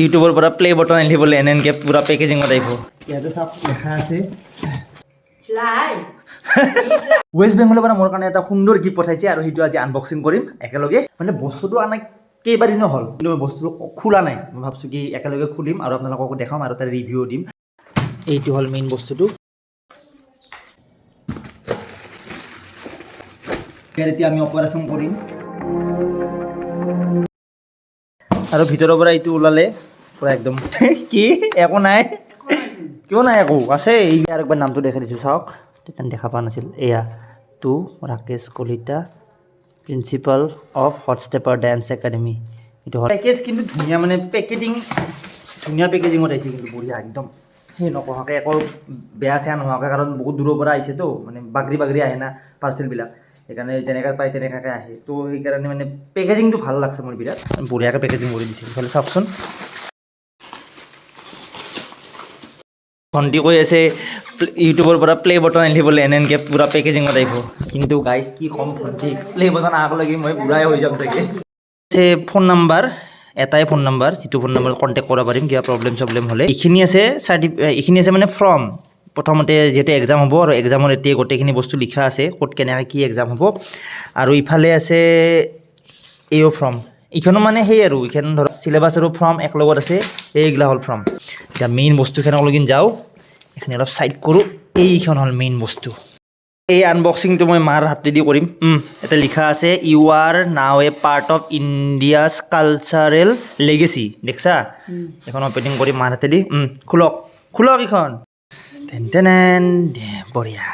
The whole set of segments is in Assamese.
ইউটিউবৰ পৰা প্লে বটন আনি বোলে এনেকৈ পূৰা পেকেজিঙত আহিব ইয়াতে চাওক লেখা আছে ৱেষ্ট বেংগলৰ পৰা মোৰ কাৰণে এটা সুন্দৰ গিফ্ট পঠাইছে আৰু সেইটো আজি আনবক্সিং কৰিম একেলগে মানে বস্তুটো আনা কেইবাদিনো হ'ল কিন্তু মই বস্তুটো খোলা নাই মই ভাবছোঁ কি একেলগে খুলিম আৰু আপোনালোককো দেখাম আৰু তাৰ ৰিভিউ দিম এইটো হ'ল মেইন বস্তুটো এতিয়া আমি অপাৰেশ্যন কৰিম আৰু ভিতৰৰ পৰা এইটো ওলালে পুৰা একদম কি একো নাই কিয় নাই একো আছে এই আৰু একবাৰ নামটো দেখাই দিছোঁ চাওক তেতিয়া দেখা পোৱা নাছিল এয়া to Rakesh Kalita principal of Hotstepper dance academy এইটো পেকেজ কিন্তু ধুনীয়া মানে ধুনীয়া পেকেজিঙত আহিছে কিন্তু বঢ়িয়া একদম সেই নকহাকৈ একো বেয়া চেয়া নোহোৱাকৈ কাৰণ বহুত দূৰৰ পৰা আহিছেতো মানে বাগৰি আহে না পাৰ্চেলবিলাক সেইকাৰণে যেনেকৈ পায় তেনেকুৱাকৈ আহে তো সেইকাৰণে মানে পেকেজিংটো ভাল লাগছে মোৰ বিৰাট বঢ়িয়াকৈ পেকেজিং কৰি দিছে সেইফালে চাওকচোন ভণ্টি কৈ আছে ইউটিউবৰ পৰা প্লে বটন আনি বোলে এনেকৈ পূৰা পেকেজিঙত আহিব কিন্তু গাইজ কি ক'ম ভণ্টি প্লে বটন আগলৈকে মই বুঢ়াই হৈ যাম চাগে ফোন নাম্বাৰ এটাই ফোন নাম্বাৰ যিটো ফোন নাম্বাৰত কণ্টেক্ট কৰিব পাৰিম কিবা প্ৰব্লেম হ'লে এইখিনি আছে মানে ফৰ্ম প্ৰথমতে যিহেতু এক্সাম হ'ব আৰু এক্সামৰ এতিয়া গোটেইখিনি বস্তু লিখা আছে ক'ত কেনেকৈ কি এক্সাম হ'ব আৰু ইফালে আছে এও ফৰ্ম এইখনো মানে সেই আৰু এইখন ধৰক চিলেবাছ আৰু ফৰ্ম এক লগত আছে এইগিলা হ'ল ফৰ্ম এতিয়া মেইন বস্তুখনলৈকে যাওঁ এইখিনি অলপ ছাইড কৰোঁ এইখন হ'ল মেইন বস্তু এই আনবক্সিংটো মই মাৰ হাতেদি কৰিম এটা লিখা আছে you are now a part of India's cultural legacy দেখছা এখন অপেনিং কৰিম মাৰ হাতেদি খোলক এইখন টেন বঢ়িয়া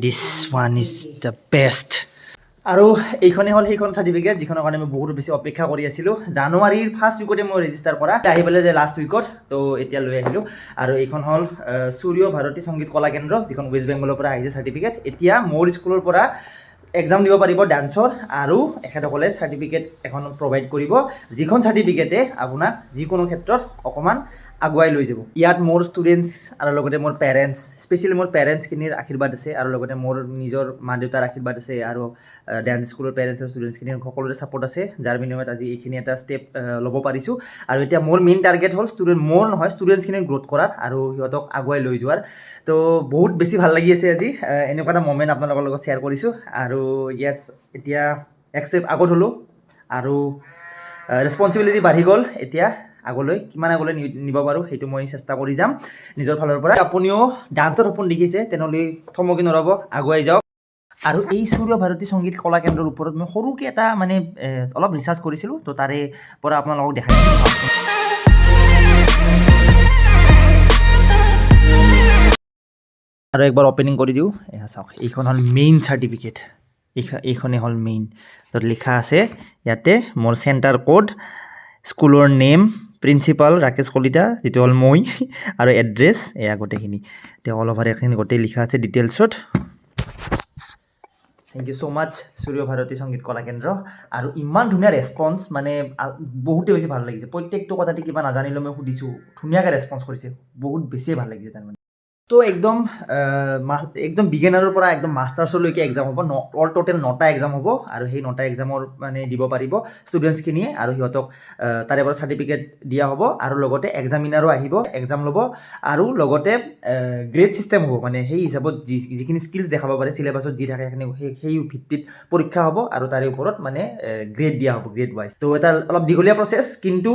this one is the best আৰু এইখনেই হ'ল সেইখন চাৰ্টিফিকেট যিখনৰ কাৰণে মই বহুত বেছি অপেক্ষা কৰি আছিলোঁ জানুৱাৰীৰ ফাৰ্ষ্ট উইকতে মই ৰেজিষ্টাৰ কৰা আহি পেলাই যে লাষ্ট উইকত তো এতিয়া লৈ আহিলোঁ আৰু এইখন হ'ল সূৰ্য ভাৰতী সংগীত কলা কেন্দ্ৰ যিখন ৱেষ্ট বেংগলৰ পৰা আহিছে চাৰ্টিফিকেট এতিয়া মোৰ স্কুলৰ পৰা এক্সাম দিব পাৰিব ডান্সৰ আৰু এখেতসকলে চাৰ্টিফিকেট এখন প্ৰভাইড কৰিব যিখন চাৰ্টিফিকেটে আপোনাক যিকোনো ক্ষেত্ৰত অকণমান আগুৱাই লৈ যাব ইয়াত মোৰ ষ্টুডেণ্টছ আৰু লগতে মোৰ পেৰেণ্টছ স্পেচিয়েলি মোৰ পেৰেণ্টছখিনিৰ আশীৰ্বাদ আছে আৰু লগতে মোৰ নিজৰ মা দেউতাৰ আশীৰ্বাদ আছে আৰু ডান্স স্কুলৰ পেৰেণ্টছ আৰু ষ্টুডেণ্টছখিনিৰ সকলোৰে ছাপোৰ্ট আছে যাৰ বিনিময়ত আজি এইখিনি এটা ষ্টেপ ল'ব পাৰিছোঁ আৰু এতিয়া মোৰ মেইন টাৰ্গেট হ'ল ষ্টুডেণ্টছখিনিক গ্ৰ'থ কৰাৰ আৰু সিহঁতক আগুৱাই লৈ যোৱাৰ তো বহুত বেছি ভাল লাগি আছে আজি এনেকুৱা এটা মমেণ্ট আপোনালোকৰ লগত শ্বেয়াৰ কৰিছোঁ আৰু য়েছ এতিয়া এক ষ্টেপ আগত হ'লোঁ আৰু ৰেছপনচিবিলিটি বাঢ়ি গ'ল এতিয়া আগলৈ কিমান আগলৈ নিব পাৰোঁ সেইটো মই চেষ্টা কৰি যাম নিজৰ ফালৰ পৰা আপুনিও ডান্সৰ সপোন দেখিছে তেনেহ'লে থমকি নৰ'ব আগুৱাই যাওক আৰু এই সূৰ্য ভাৰতী সংগীত কলা কেন্দ্ৰৰ ওপৰত মই সৰুকৈ এটা মানে অলপ ৰিচাৰ্চ কৰিছিলোঁ তো তাৰে পৰা আপোনালোকক দেখাই আৰু একবাৰ অপেনিং কৰি দিওঁ এয়া চাওক এইখন হ'ল মেইন চাৰ্টিফিকেট এইখনেই হ'ল মেইন য'ত লিখা আছে ইয়াতে মোৰ চেণ্টাৰ কোড স্কুলৰ নেম প্ৰিন্সিপাল ৰাকেশ কলিতা যিটো হ'ল মই আৰু এড্ৰেছ এয়া গোটেইখিনি তেওঁ অল অভাৰ এইখিনি গোটেই লিখা আছে ডিটেইলছত থেংক ইউ ছ' মাছ সূৰ্য ভাৰতী সংগীত কলা কেন্দ্ৰ আৰু ইমান ধুনীয়া ৰেছপন্স মানে বহুতেই বেছি ভাল লাগিছে প্ৰত্যেকটো কথাতে কিবা নাজানিলেও মই সুধিছোঁ ধুনীয়াকৈ ৰেছপন্স কৰিছে বহুত বেছিয়ে ভাল লাগিছে তাৰমানে তো একদম বিগিনাৰৰ পৰা একদম মাষ্টাৰ্ছলৈকে এক্সাম হ'ব অল টোটেল 9টা এক্সাম হ'ব আৰু সেই 9টা এক্সামৰ মানে দিব পাৰিব ষ্টুডেণ্টছখিনিয়ে আৰু সিহঁতক তাৰে পৰা চাৰ্টিফিকেট দিয়া হ'ব আৰু লগতে এক্সামিনাৰো আহিব এক্সাম ল'ব আৰু লগতে গ্ৰেড ছিষ্টেম হ'ব মানে সেই হিচাপত যিখিনি স্কিলছ দেখাব পাৰে চিলেবাছত যি থাকে সেই ভিত্তিত পৰীক্ষা হ'ব আৰু তাৰে ওপৰত মানে গ্ৰেড দিয়া হ'ব গ্ৰেড ৱাইজ তো এটা অলপ দীঘলীয়া প্ৰচেছ কিন্তু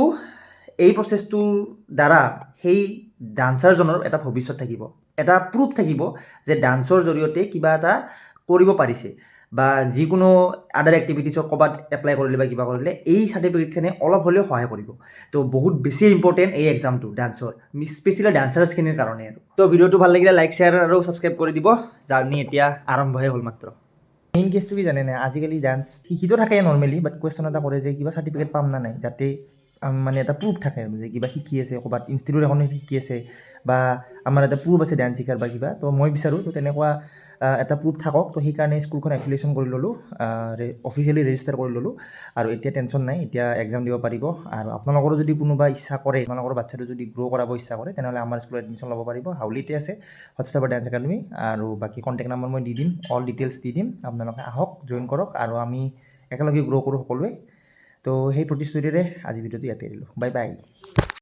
এই প্ৰচেছটোৰ দ্বাৰা সেই ডান্সাৰজনৰ এটা ভৱিষ্যত থাকিব এটা প্ৰুফ থাকিব যে ডান্সৰ জৰিয়তে কিবা এটা কৰিব পাৰিছে বা যিকোনো আদাৰ এক্টিভিটিছত ক'ৰবাত এপ্লাই কৰিলে বা কিবা কৰিলে এই চাৰ্টিফিকেটখনে অলপ হ'লেও সহায় কৰিব তো বহুত বেছি ইম্পৰ্টেণ্ট এই এক্সামটো ডান্সৰ স্পেচিয়েলি ডান্সাৰ্ছখিনিৰ কাৰণে আৰু তো ভিডিঅ'টো ভাল লাগিলে লাইক শ্বেয়াৰ আৰু ছাবস্ক্ৰাইব কৰি দিব জাৰ্ণি এতিয়া আৰম্ভহে হ'ল মাত্ৰ মেইন কেছটো কি জানে নাই আজিকালি ডান্স শিকিতো থাকে নৰ্মেলি বাট কুৱেশ্যন এটা কৰে যে কিবা চাৰ্টিফিকেট পাম না নাই যাতে মানে এটা প্ৰুফ থাকে যে কিবা শিকি আছে ক'ৰবাত ইনষ্টিটিউট এখনে শিকি আছে বা আমাৰ এটা প্ৰুফ আছে ডান্স শিকাৰ বা কিবা তো মই বিচাৰোঁ তো তেনেকুৱা এটা প্ৰুফ থাকক তো সেইকাৰণে স্কুলখন এফিলিয়েশ্যন কৰি ল'লোঁ অফিচিয়েলি ৰেজিষ্টাৰ কৰি ল'লোঁ আৰু এতিয়া টেনশ্যন নাই এতিয়া এক্সাম দিব পাৰিব আৰু আপোনালোকৰো যদি কোনোবা ইচ্ছা কৰে আপোনালোকৰ বাচ্ছাটো যদি গ্ৰ' কৰাব ইচ্ছা কৰে তেনেহ'লে আমাৰ স্কুলত এডমিশ্যন ল'ব পাৰিব হাউলিতে আছে হটষ্টাৰ ডান্স একাডেমি আৰু বাকী কণ্টেক্ট নম্বৰ মই দি দিম অল ডিটেইলছ দি দিম আপোনালোকে আহক জইন কৰক আৰু আমি একেলগে গ্ৰ' কৰোঁ সকলোৱে তো সেই প্ৰতিশ্ৰুতিৰে আজি ভিডিঅ'টো ইয়াতে এৰিলোঁ বাই বাই